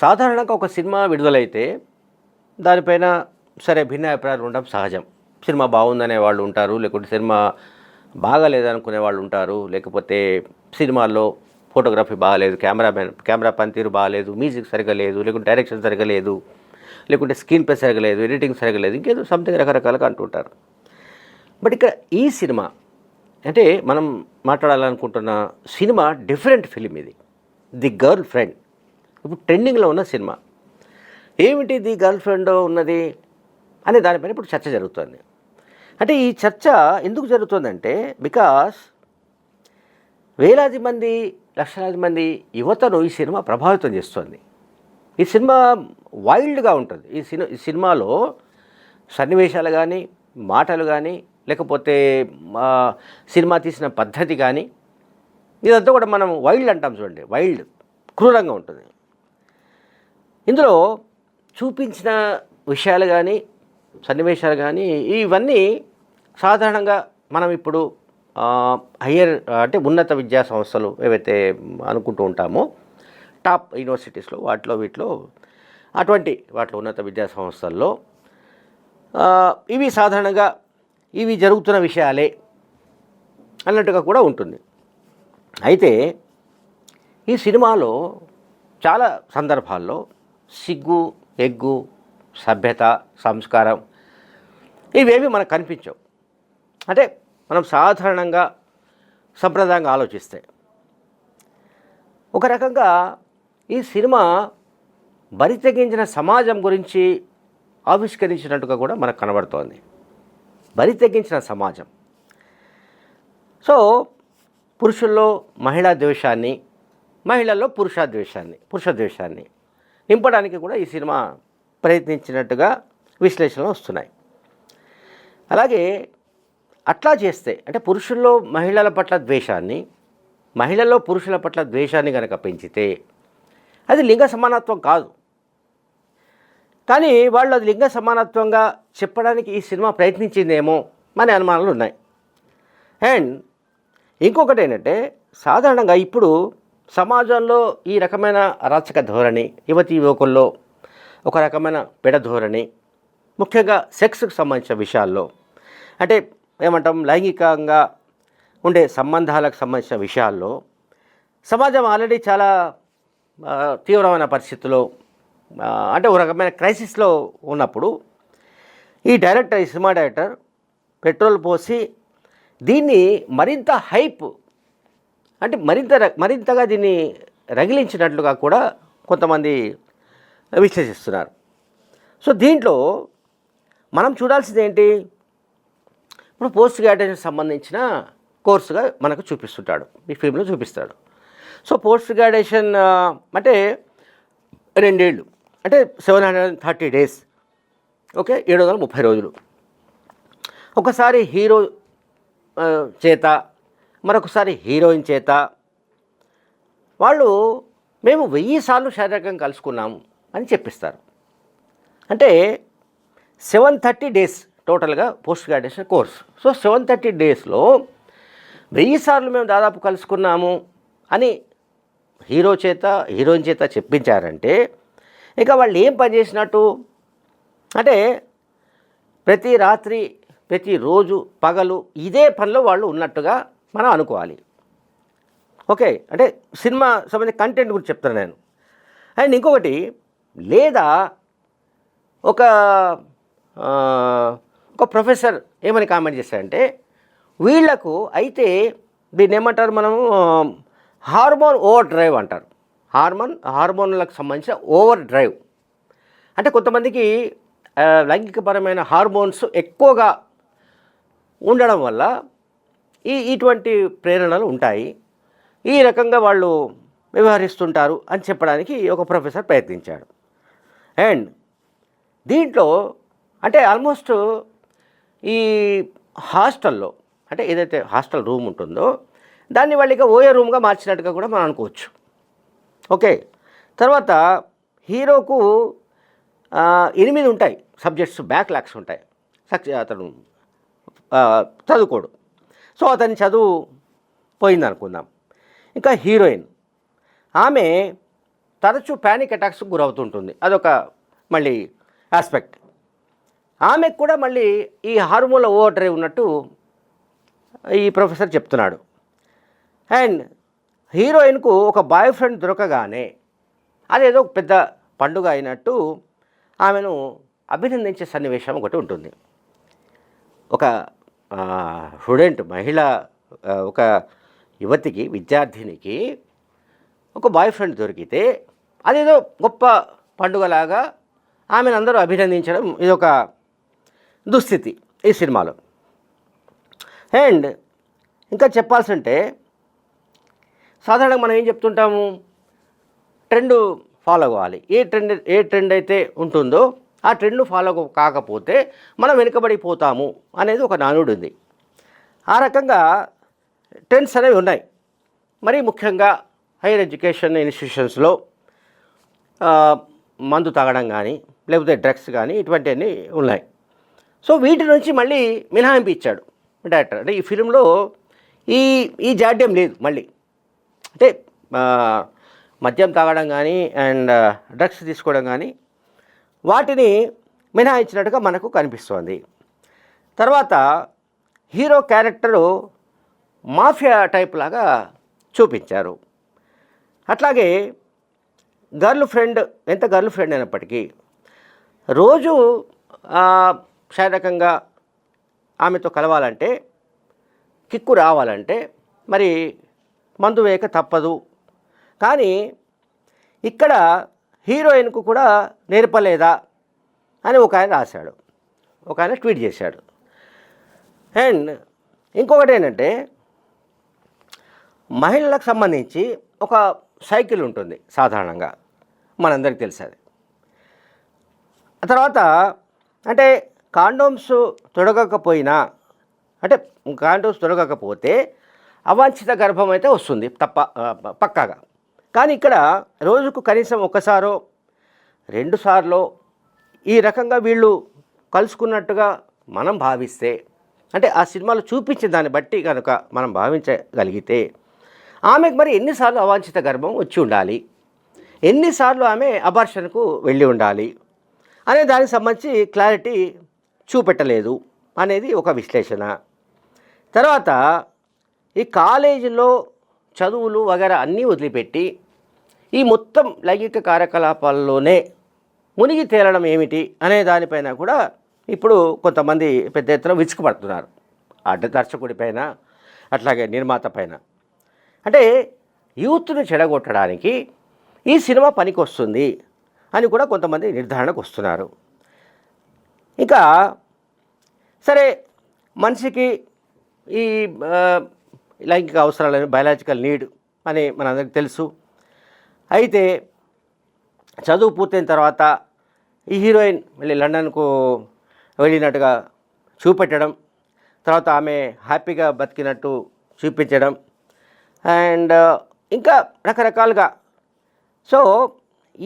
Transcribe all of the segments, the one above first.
సాధారణంగా ఒక సినిమా విడుదలైతే దానిపైన సరే భిన్న అభిప్రాయాలు ఉండడం సహజం. సినిమా బాగుందనే వాళ్ళు ఉంటారు, లేకుంటే సినిమా బాగాలేదనుకునే వాళ్ళు ఉంటారు, లేకపోతే సినిమాల్లో ఫోటోగ్రఫీ బాగాలేదు, కెమెరా పనితీరు బాగాలేదు, మ్యూజిక్ సరిగ్గా లేదు, లేకుంటే డైరెక్షన్ సరిగ్గా లేదు, లేకుంటే స్క్రీన్ ప్లే సరిగ్గా లేదు, ఎడిటింగ్ సరిగ్గా లేదు, ఇంకేదో సంథింగ్ రకరకాలుగా అంటుంటారు. బట్ ఇక్కడ ఈ సినిమా అంటే మనం మాట్లాడాలనుకుంటున్న సినిమా డిఫరెంట్ ఫిలిం ఇది. ది గర్ల్ ఫ్రెండ్ ఇప్పుడు ట్రెండింగ్లో ఉన్న సినిమా. ఏమిటి ది గర్ల్ ఫ్రెండ్ ఉన్నది అనే దానిపైన ఇప్పుడు చర్చ జరుగుతుంది. అంటే ఈ చర్చ ఎందుకు జరుగుతుందంటే బికాస్ వేలాది మంది లక్షలాది మంది యువతను ఈ సినిమా ప్రభావితం చేస్తుంది. ఈ సినిమా వైల్డ్గా ఉంటుంది. ఈ సినిమాలో సన్నివేశాలు కానీ, మాటలు కానీ, లేకపోతే సినిమా తీసిన పద్ధతి కానీ, ఇదంతా కూడా మనం వైల్డ్ అంటాం చూడండి, వైల్డ్ క్రూరంగా ఉంటుంది. ఇందులో చూపించిన విషయాలు కానీ, సన్నివేశాలు కానీ, ఇవన్నీ సాధారణంగా మనం ఇప్పుడు హయ్యర్ అంటే ఉన్నత విద్యా సంస్థలు ఏవైతే అనుకుంటూ ఉంటామో టాప్ యూనివర్సిటీస్లో వీటిలో వాటిలో ఉన్నత విద్యా సంస్థల్లో ఇవి సాధారణంగా ఇవి జరుగుతున్న విషయాలే అన్నట్టుగా కూడా ఉంటుంది. అయితే ఈ సినిమాలో చాలా సందర్భాల్లో సిగ్గు, ఎగ్గు, సభ్యత, సంస్కారం ఇవేవి మనకు కనిపించవు. అంటే మనం సాధారణంగా సంప్రదాయంగా ఆలోచిస్తే ఒక రకంగా ఈ సినిమా బరి తెగించిన సమాజం గురించి ఆవిష్కరించినట్టుగా కూడా మనకు కనబడుతోంది. బరి తెగించిన సమాజం. సో పురుషుల్లో మహిళా ద్వేషాన్ని, మహిళల్లో పురుష ద్వేషాన్ని నింపడానికి కూడా ఈ సినిమా ప్రయత్నించినట్టుగా విశ్లేషణలు వస్తున్నాయి. అలాగే అట్లా చేస్తే అంటే పురుషుల్లో మహిళల పట్ల ద్వేషాన్ని, మహిళల్లో పురుషుల పట్ల ద్వేషాన్ని కనుక పెంచితే అది లింగ సమానత్వం కాదు. కానీ వాళ్ళు అది లింగ సమానత్వంగా చెప్పడానికి ఈ సినిమా ప్రయత్నించిందేమో అనే అనుమానాలు ఉన్నాయి. అండ్ ఇంకొకటి ఏంటంటే సాధారణంగా ఇప్పుడు సమాజంలో ఈ రకమైన అరాచక ధోరణి, యువతీ యువకుల్లో ఒక రకమైన పెడ ధోరణి, ముఖ్యంగా సెక్స్కి సంబంధించిన విషయాల్లో అంటే ఏమంటాం లైంగికంగా ఉండే సంబంధాలకు సంబంధించిన విషయాల్లో సమాజం ఆల్రెడీ చాలా తీవ్రమైన పరిస్థితుల్లో అంటే ఒక రకమైన క్రైసిస్లో ఉన్నప్పుడు ఈ సినిమా డైరెక్టర్ పెట్రోల్ పోసి దీన్ని మరింత హైప్ అంటే మరింతగా దీన్ని రగిలించినట్లుగా కూడా కొంతమంది విశ్లేషిస్తున్నారు. సో దీంట్లో మనం చూడాల్సింది ఏంటి, ఇప్పుడు పోస్ట్ గ్రాడ్యుయేషన్ సంబంధించిన కోర్సుగా మనకు చూపిస్తుంటాడు, ఈ ఫిల్మ్లో చూపిస్తాడు. సో పోస్ట్ గ్రాడ్యుయేషన్ అంటే 2 ఏళ్ళు అంటే 730 days, ఓకే, 730 రోజులు. ఒకసారి హీరో చేత, మరొకసారి హీరోయిన్ చేత వాళ్ళు మేము 1000 సార్లు శారీరకంగా కలుసుకున్నాము అని చెప్పిస్తారు. అంటే 730 days టోటల్గా పోస్ట్ గ్రాడ్యుయేషన్ కోర్స్. సో 730 daysలో 1000 సార్లు మేము దాదాపు కలుసుకున్నాము అని హీరోయిన్ చేత చెప్పించారంటే ఇక వాళ్ళు ఏం పని చేసినట్టు అంటే ప్రతి రాత్రి, ప్రతిరోజు, పగలు ఇదే పనిలో వాళ్ళు ఉన్నట్టుగా మనం అనుకోవాలి. ఓకే, అంటే సినిమా సంబంధించిన కంటెంట్ గురించి చెప్తాను నేను. అండ్ ఇంకొకటి, లేదా ఒక ప్రొఫెసర్ ఏమని కామెంట్ చేశారంటే వీళ్లకు అయితే దీన్ని ఏమంటారు మనము హార్మోన్ ఓవర్ డ్రైవ్ అంటారు. హార్మోన్లకు సంబంధించిన ఓవర్ డ్రైవ్ అంటే కొంతమందికి లైంగికపరమైన హార్మోన్స్ ఎక్కువగా ఉండడం వల్ల ఇటువంటి ప్రేరణలు ఉంటాయి, ఈ రకంగా వాళ్ళు వ్యవహరిస్తుంటారు అని చెప్పడానికి ఒక ప్రొఫెసర్ ప్రయత్నించాడు. అండ్ దీంట్లో అంటే ఆల్మోస్ట్ ఈ హాస్టల్లో అంటే ఏదైతే హాస్టల్ రూమ్ ఉంటుందో దాన్ని వాళ్ళు ఇక ఓయే రూమ్గా మార్చినట్టుగా కూడా మనం అనుకోవచ్చు. ఓకే, తర్వాత హీరోకు 8 ఉంటాయి సబ్జెక్ట్స్, బ్యాక్లాగ్స్ ఉంటాయి, అతను చదువుకోడు. సో అతని చదువు పోయింది అనుకుందాం. ఇంకా హీరోయిన్ ఆమె తరచూ ప్యానిక్ అటాక్స్కి గురవుతుంటుంది. అదొక మళ్ళీ ఆస్పెక్ట్. ఆమెకు కూడా మళ్ళీ ఈ హార్మోన్ల ఓవర్ డ్రైవ్ ఉన్నట్టు ఈ ప్రొఫెసర్ చెప్తున్నాడు. అండ్ హీరోయిన్కు ఒక బాయ్ ఫ్రెండ్ దొరకగానే అదేదో పెద్ద పండుగ అయినట్టు ఆమెను అభినందించే సన్నివేశం ఒకటి ఉంటుంది. ఒక స్టూడెంట్ మహిళ, ఒక యువతికి, విద్యార్థినికి ఒక బాయ్ ఫ్రెండ్ దొరికితే అదేదో గొప్ప పండుగలాగా ఆమెను అందరూ అభినందించడం ఇదొక దుస్థితి ఈ సినిమాలో. అండ్ ఇంకా చెప్పాల్సి అంటే సాధారణంగా మనం ఏం చెప్తుంటాము, ట్రెండ్ ఫాలో అవ్వాలి. ఏ ట్రెండ్ అయితే ఉంటుందో ఆ ట్రెండ్ ఫాలో కాకపోతే మనం వెనుకబడిపోతాము అనేది ఒక నానుడు ఉంది. ఆ రకంగా ట్రెండ్స్ అనేవి ఉన్నాయి. మరి ముఖ్యంగా హైయర్ ఎడ్యుకేషన్ ఇన్స్టిట్యూషన్స్లో మందు తాగడం కానీ లేకపోతే డ్రగ్స్ కానీ ఇటువంటివన్నీ ఉన్నాయి. సో వీటి నుంచి మళ్ళీ మినహాయింపు ఇచ్చాడు డైరెక్టర్. అంటే ఈ ఫిలింలో ఈ జాడ్యం లేదు. మళ్ళీ అంటే మద్యం తాగడం కానీ అండ్ డ్రగ్స్ తీసుకోవడం కానీ వాటిని మినహాయించినట్టుగా మనకు కనిపిస్తోంది. తర్వాత హీరో క్యారెక్టరు మాఫియా టైప్ లాగా చూపించారు. అట్లాగే గర్ల్ ఫ్రెండ్ అయినప్పటికీ రోజు శారీరకంగా ఆమెతో కలవాలంటే, కిక్కు రావాలంటే మరి మందు వేయక తప్పదు. కానీ ఇక్కడ హీరోయిన్కు కూడా నేర్పలేదా అని ఒక ఆయన రాశాడు, ఒక ఆయన ట్వీట్ చేశాడు. అండ్ ఇంకొకటి ఏంటంటే, మహిళలకు సంబంధించి ఒక సైకిల్ ఉంటుంది సాధారణంగా, మనందరికీ తెలుసది. తర్వాత అంటే కాండోమ్స్ తొడగకపోతే అవాంఛిత గర్భం అయితే వస్తుంది పక్కాగా. కానీ ఇక్కడ రోజుకు కనీసం ఒకసారో 2 సార్లో ఈ రకంగా వీళ్ళు కలుసుకున్నట్టుగా మనం భావిస్తే, అంటే ఆ సినిమాలో చూపించిన దాన్ని బట్టి కనుక మనం భావించగలిగితే ఆమెకు మరి ఎన్నిసార్లు అవాంఛిత గర్భం వచ్చి ఉండాలి, ఎన్నిసార్లు ఆమె అబార్షన్కు వెళ్ళి ఉండాలి అనే దానికి సంబంధించి క్లారిటీ చూపెట్టలేదు అనేది ఒక విశ్లేషణ. తర్వాత ఈ కాలేజీలో చదువులు వగైరా అన్నీ వదిలిపెట్టి ఈ మొత్తం లైంగిక కార్యకలాపాల్లోనే మునిగి తేలడం ఏమిటి అనే దానిపైన కూడా ఇప్పుడు కొంతమంది పెద్ద ఎత్తున విసుగుపడుతున్నారు. దర్శకుడి పైన, అట్లాగే నిర్మాత పైన. అంటే యూత్ను చెడగొట్టడానికి ఈ సినిమా పనికొస్తుంది అని కూడా కొంతమంది నిర్ధారణకు వస్తున్నారు. ఇంకా సరే, మనిషికి ఈ లైంగిక అవసరాలని బయాలజికల్ నీడ్ అని మనందరికీ తెలుసు. అయితే చదువు పూర్తయిన తర్వాత ఈ హీరోయిన్ మళ్ళీ లండన్కు వెళ్ళినట్టుగా చూపెట్టడం, తర్వాత ఆమె హ్యాపీగా బతికినట్టు చూపించడం అండ్ ఇంకా రకరకాలుగా. సో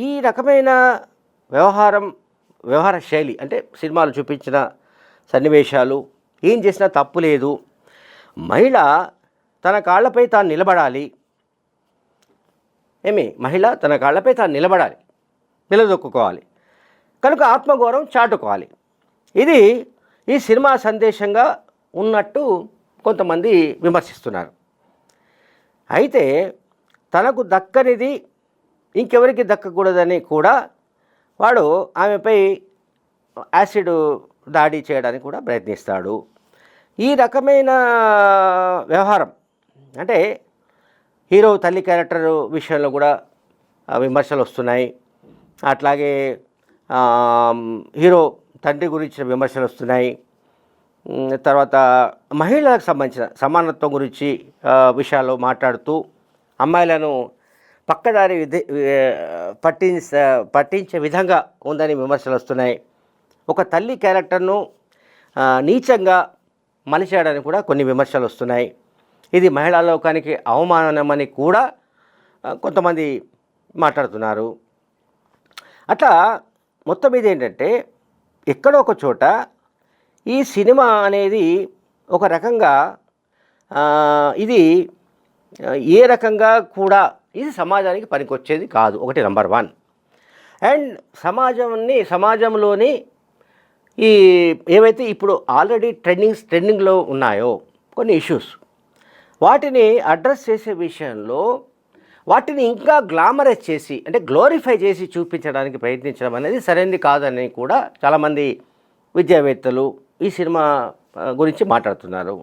ఈ రకమైన వ్యవహార శైలి, అంటే సినిమాలు చూపించిన సన్నివేశాలు, ఏం చేసినా తప్పు లేదు, మహిళ తన కాళ్ళపై తాను నిలబడాలి, మహిళ తన కాళ్ళపై తాను నిలదొక్కుకోవాలి, కనుక ఆత్మగౌరవం చాటుకోవాలి. ఇది ఈ సినిమా సందేశంగా ఉన్నట్టు కొంతమంది విమర్శిస్తున్నారు. అయితే తనకు దక్కనిది ఇంకెవరికి దక్కకూడదని కూడా వాడు ఆమెపై యాసిడ్ దాడి చేయడానికి కూడా ప్రయత్నిస్తాడు. ఈ రకమైన వ్యవహారం అంటే హీరో తల్లి క్యారెక్టర్ విషయంలో కూడా విమర్శలు వస్తున్నాయి. అట్లాగే హీరో తండ్రి గురించిన విమర్శలు వస్తున్నాయి. తర్వాత మహిళలకు సంబంధించిన సమానత్వం గురించి విషయాల్లో మాట్లాడుతూ అమ్మాయిలను పక్కదారి పట్టించే విధంగా ఉందని విమర్శలు వస్తున్నాయి. ఒక తల్లి క్యారెక్టర్ను నీచంగా మలిచేయడానికి కూడా కొన్ని విమర్శలు వస్తున్నాయి. ఇది మహిళా లోకానికి అవమానమని కూడా కొంతమంది మాట్లాడుతున్నారు. అట్లా మొత్తం మీద ఏంటంటే, ఎక్కడో ఒక చోట ఈ సినిమా అనేది ఒక రకంగా ఇది ఏ రకంగా కూడా ఇది సమాజానికి పనికొచ్చేది కాదు. ఒకటి నంబర్ 1. అండ్ సమాజంలోని ఈ ఏవైతే ఇప్పుడు ఆల్రెడీ ట్రెండింగ్లో ఉన్నాయో కొన్ని ఇష్యూస్, వాటిని అడ్రస్ చేసే విషయంలో వాటిని ఇంకా గ్లామరైజ్ చేసి, అంటే గ్లోరిఫై చేసి చూపించడానికి ప్రయత్నించడం అనేది సరైనది కాదని కూడా చాలామంది విద్యావేత్తలు ఈ సినిమా గురించి మాట్లాడుతున్నారు.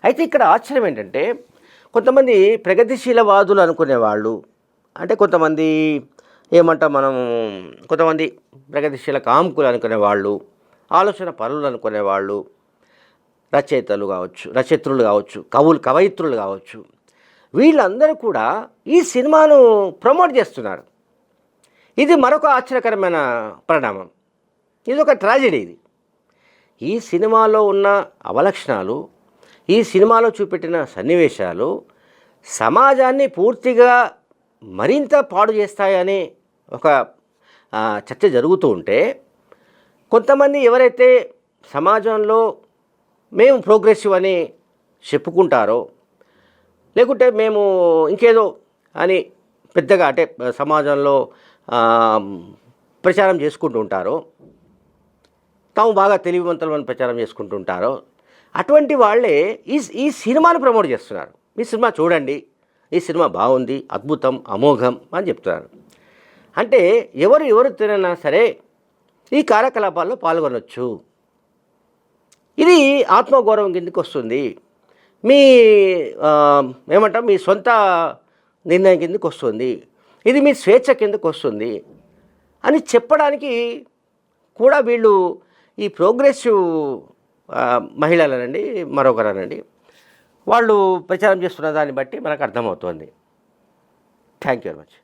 అయితే ఇక్కడ ఆశ్చర్యం ఏంటంటే, కొంతమంది ప్రగతిశీలవాదులు అనుకునేవాళ్ళు, అంటే కొంతమంది ఏమంటాం మనం, కొంతమంది ప్రగతిశీల కాముకులు అనుకునేవాళ్ళు, ఆలోచన పరులు అనుకునేవాళ్ళు, రచయిత్రులు కావచ్చు, కవయిత్రులు కావచ్చు, వీళ్ళందరూ కూడా ఈ సినిమాను ప్రమోట్ చేస్తున్నారు. ఇది మరొక ఆశ్చర్యకరమైన పరిణామం. ఇది ఒక ట్రాజెడీ. ఇది ఈ సినిమాలో ఉన్న అవలక్షణాలు, ఈ సినిమాలో చూపెట్టిన సన్నివేశాలు సమాజాన్ని పూర్తిగా మరింత పాడు చేస్తాయని ఒక చర్చ జరుగుతూ ఉంటే, కొంతమంది ఎవరైతే సమాజంలో మేము ప్రోగ్రెసివ్ అని చెప్పుకుంటారో, లేకుంటే మేము ఇంకేదో అని పెద్దగా అంటే సమాజంలో ప్రచారం చేసుకుంటూ ఉంటారో, తాము బాగా తెలివివంతులు అని ప్రచారం చేసుకుంటూ ఉంటారో, అటువంటి వాళ్ళే ఈ సినిమాను ప్రమోట్ చేస్తున్నారు. ఈ సినిమా చూడండి, ఈ సినిమా బాగుంది, అద్భుతం, అమోఘం అని చెప్తున్నారు. అంటే ఎవరు తినన్నా సరే ఈ కార్యకలాపాల్లో పాల్గొనవచ్చు. ఇది ఆత్మగౌరవం కిందకి వస్తుంది, మీ ఏమంటాం మీ సొంత నిర్ణయం కిందకి వస్తుంది, ఇది మీ స్వేచ్ఛ కిందకు వస్తుంది అని చెప్పడానికి కూడా వీళ్ళు ఈ ప్రోగ్రెసివ్ మహిళలనండి, మరొకరనండి, వాళ్ళు ప్రచారం చేస్తున్న దాన్ని బట్టి మనకు అర్థమవుతుంది. Thank you very much.